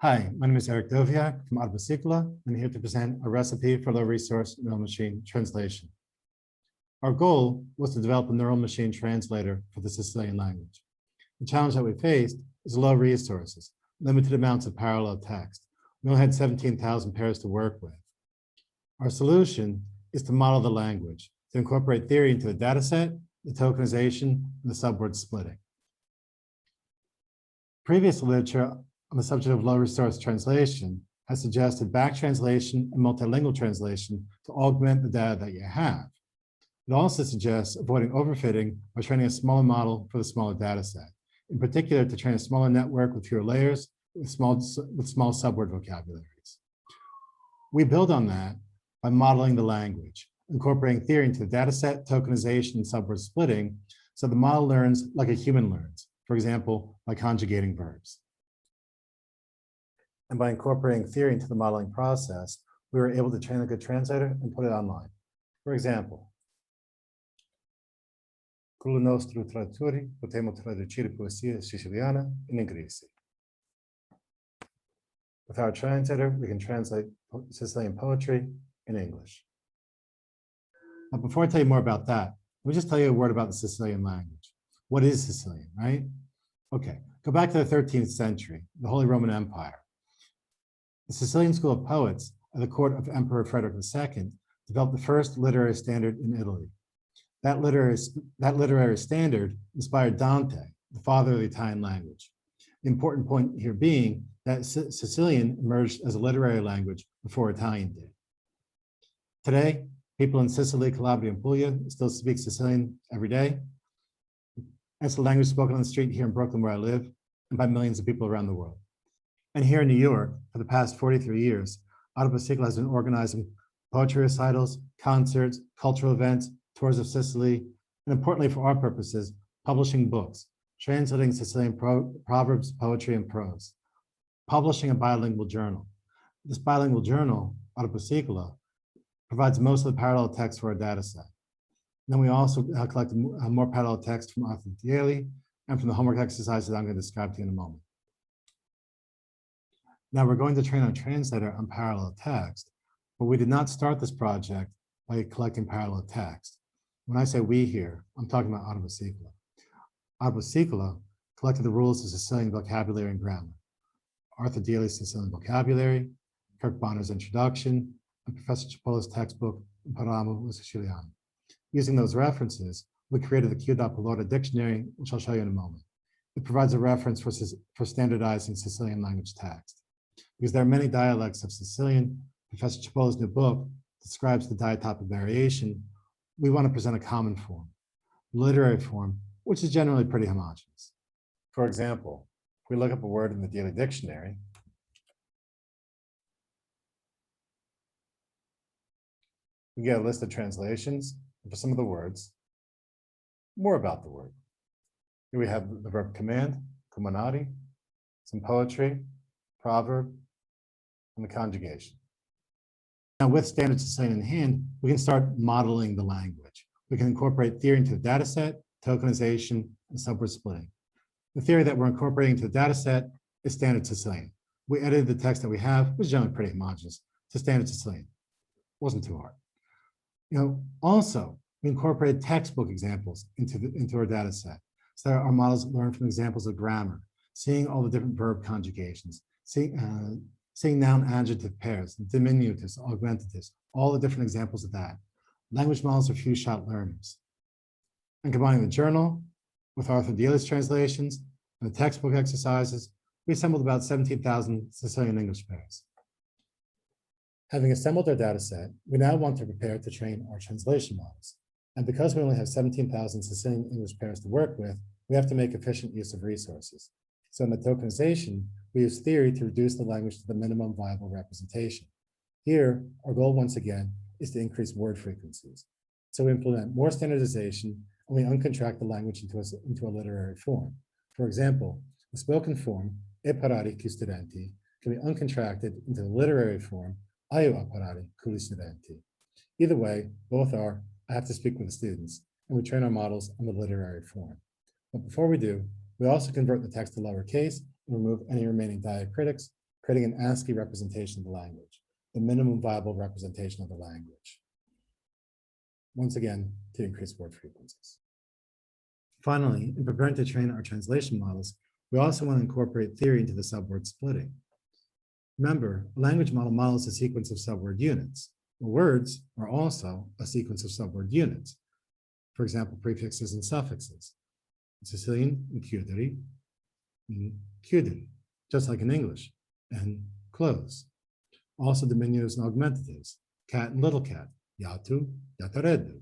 Hi, my name is Eryk Wdowiak from Arba Sicula. I'm here to present a recipe for low-resource neural machine translation. Our goal was to develop a neural machine translator for the Sicilian language. The challenge that we faced is low resources, limited amounts of parallel text. We only had 17,000 pairs to work with. Our solution is to model the language, to incorporate theory into the data set, the tokenization, and the subword splitting. Previous literature on the subject of low-resource translation has suggested back translation and multilingual translation to augment the data that you have. It also suggests avoiding overfitting by training a smaller model for the smaller data set, in particular to train a smaller network with fewer layers with small subword vocabularies. We build on that by modeling the language, incorporating theory into the data set, tokenization, and subword splitting, so the model learns like a human learns, for example, by conjugating verbs. And by incorporating theory into the modeling process, we were able to train a good translator and put it online. For example, con i nostri traduttori potremo traducire poesia siciliana in inglese. With our translator, we can translate Sicilian poetry in English. Now, before I tell you more about that, let me just tell you a word about the Sicilian language. What is Sicilian, right? Okay, go back to the 13th century, the Holy Roman Empire. The Sicilian School of Poets at the court of Emperor Frederick II developed the first literary standard in Italy. That literary standard inspired Dante, the father of the Italian language. The important point here being that Sicilian emerged as a literary language before Italian did. Today, people in Sicily, Calabria, and Puglia still speak Sicilian every day. It's the language spoken on the street here in Brooklyn, where I live, and by millions of people around the world. And here in New York, for the past 43 years, Arba Sicula has been organizing poetry recitals, concerts, cultural events, tours of Sicily, and importantly for our purposes, publishing books, translating Sicilian proverbs, poetry, and prose, publishing a bilingual journal. This bilingual journal, Arba Sicula, provides most of the parallel text for our data set. Then we also collect more parallel text from Arthur Daly and from the homework exercises I'm going to describe to you in a moment. Now we're going to train our translator on parallel text, but we did not start this project by collecting parallel text. When I say we here, I'm talking about Arba Sicula. Arba Sicula collected the rules of Sicilian vocabulary and grammar, Arthur Daly's Sicilian vocabulary, Kirk Bonner's introduction, and Professor Cipollo's textbook, Imparamo Siciliano. Using those references, we created the Q.Pallotta dictionary, which I'll show you in a moment. It provides a reference for standardizing Sicilian language text. Because there are many dialects of Sicilian, Professor Cipollo's new book describes the diatopic variation. We want to present a common form, literary form, which is generally pretty homogeneous. For example, if we look up a word in the Daily Dictionary, we get a list of translations for some of the words, more about the word. Here we have the verb command, comanare, some poetry, proverb, and the conjugation. Now with standard Sicilian in hand, we can start modeling the language. We can incorporate theory into the data set, tokenization, and subword splitting. The theory that we're incorporating into the data set is standard Sicilian. We edited the text that we have, which is generally pretty homogeneous, to standard Sicilian. It wasn't too hard. Also, we incorporated textbook examples into our data set. So that our models learn from examples of grammar, seeing all the different verb conjugations, seeing noun-adjective pairs, diminutives, augmentatives, all the different examples of that. Language models are few-shot learners. And combining the journal with Arthur Daly's translations and the textbook exercises, we assembled about 17,000 Sicilian English pairs. Having assembled our data set, we now want to prepare to train our translation models. And because we only have 17,000 Sicilian English pairs to work with, we have to make efficient use of resources. So in the tokenization, we use theory to reduce the language to the minimum viable representation. Here, our goal once again is to increase word frequencies. So we implement more standardization and we uncontract the language into a literary form. For example, the spoken form, e parari cu studenti, can be uncontracted into the literary form, io a parari con gli studenti. Either way, both are, I have to speak with the students, and we train our models on the literary form. But before we do, we also convert the text to lowercase and remove any remaining diacritics, creating an ASCII representation of the language, the minimum viable representation of the language. Once again, to increase word frequencies. Finally, in preparing to train our translation models, we also want to incorporate theory into the subword splitting. Remember, a language model models a sequence of subword units. Well, words are also a sequence of subword units. For example, prefixes and suffixes. In Sicilian, chiudere, chiudere, just like in English, and close. Also diminutives and augmentatives, cat and little cat, iatu, iatareddu.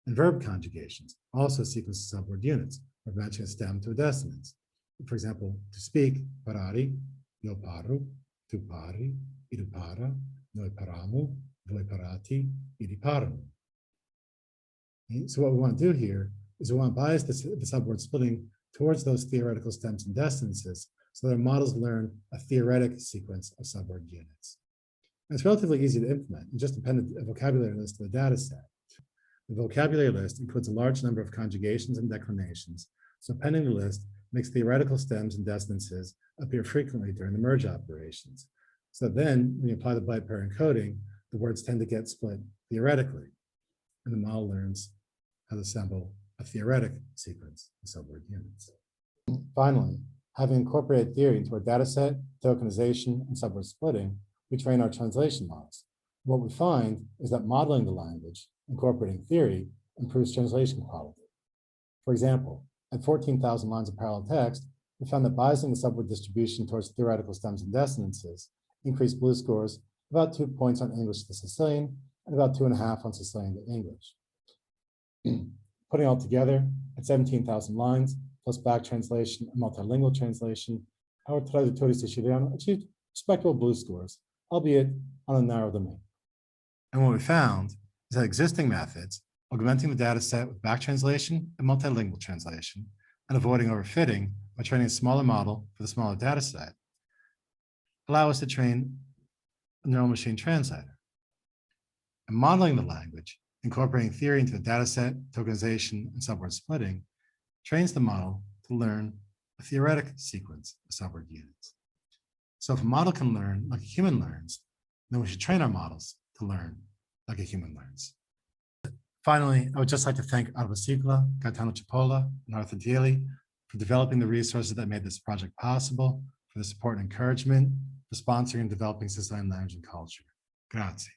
And verb conjugations, also a sequence of subword units, where matching a stem to a dissonance. For example, to speak, parari, io paru, tu pari, idu para, noi paramu, voi parati, idi paramu. Okay, so what we want to do here is we want to bias the subword splitting towards those theoretical stems and dissonances so that our models learn a theoretic sequence of subword units. And it's relatively easy to implement. You just append a vocabulary list to the data set. The vocabulary list includes a large number of conjugations and declinations, so appending the list makes theoretical stems and dissonances appear frequently during the merge operations. So then, when you apply the byte pair encoding, the words tend to get split theoretically, and the model learns how to assemble a theoretic sequence of subword units. Finally, having incorporated theory into our dataset, tokenization, and subword splitting, we train our translation models. What we find is that modeling the language, incorporating theory, improves translation quality. For example, at 14,000 lines of parallel text, we found that biasing the subword distribution towards theoretical stems and dissonances increased BLEU scores about 2 points on English to Sicilian and about 2.5 on Sicilian to English. Putting all together, at 17,000 lines, plus back translation and multilingual translation, our Traduttori Siciliano achieved respectable BLEU scores, albeit on a narrow domain. And what we found is that existing methods, augmenting the data set with back translation and multilingual translation, and avoiding overfitting by training a smaller model for the smaller data set, allow us to train a neural machine translator. And modeling the language, incorporating theory into the data set, tokenization, and subword splitting, trains the model to learn a theoretic sequence of subword units. So if a model can learn like a human learns, then we should train our models to learn like a human learns. Finally, I would just like to thank Arba Sicula, Gaetano Cipolla, and Arthur Daly for developing the resources that made this project possible, for the support and encouragement, for sponsoring and developing Sicilian language and culture. Grazie.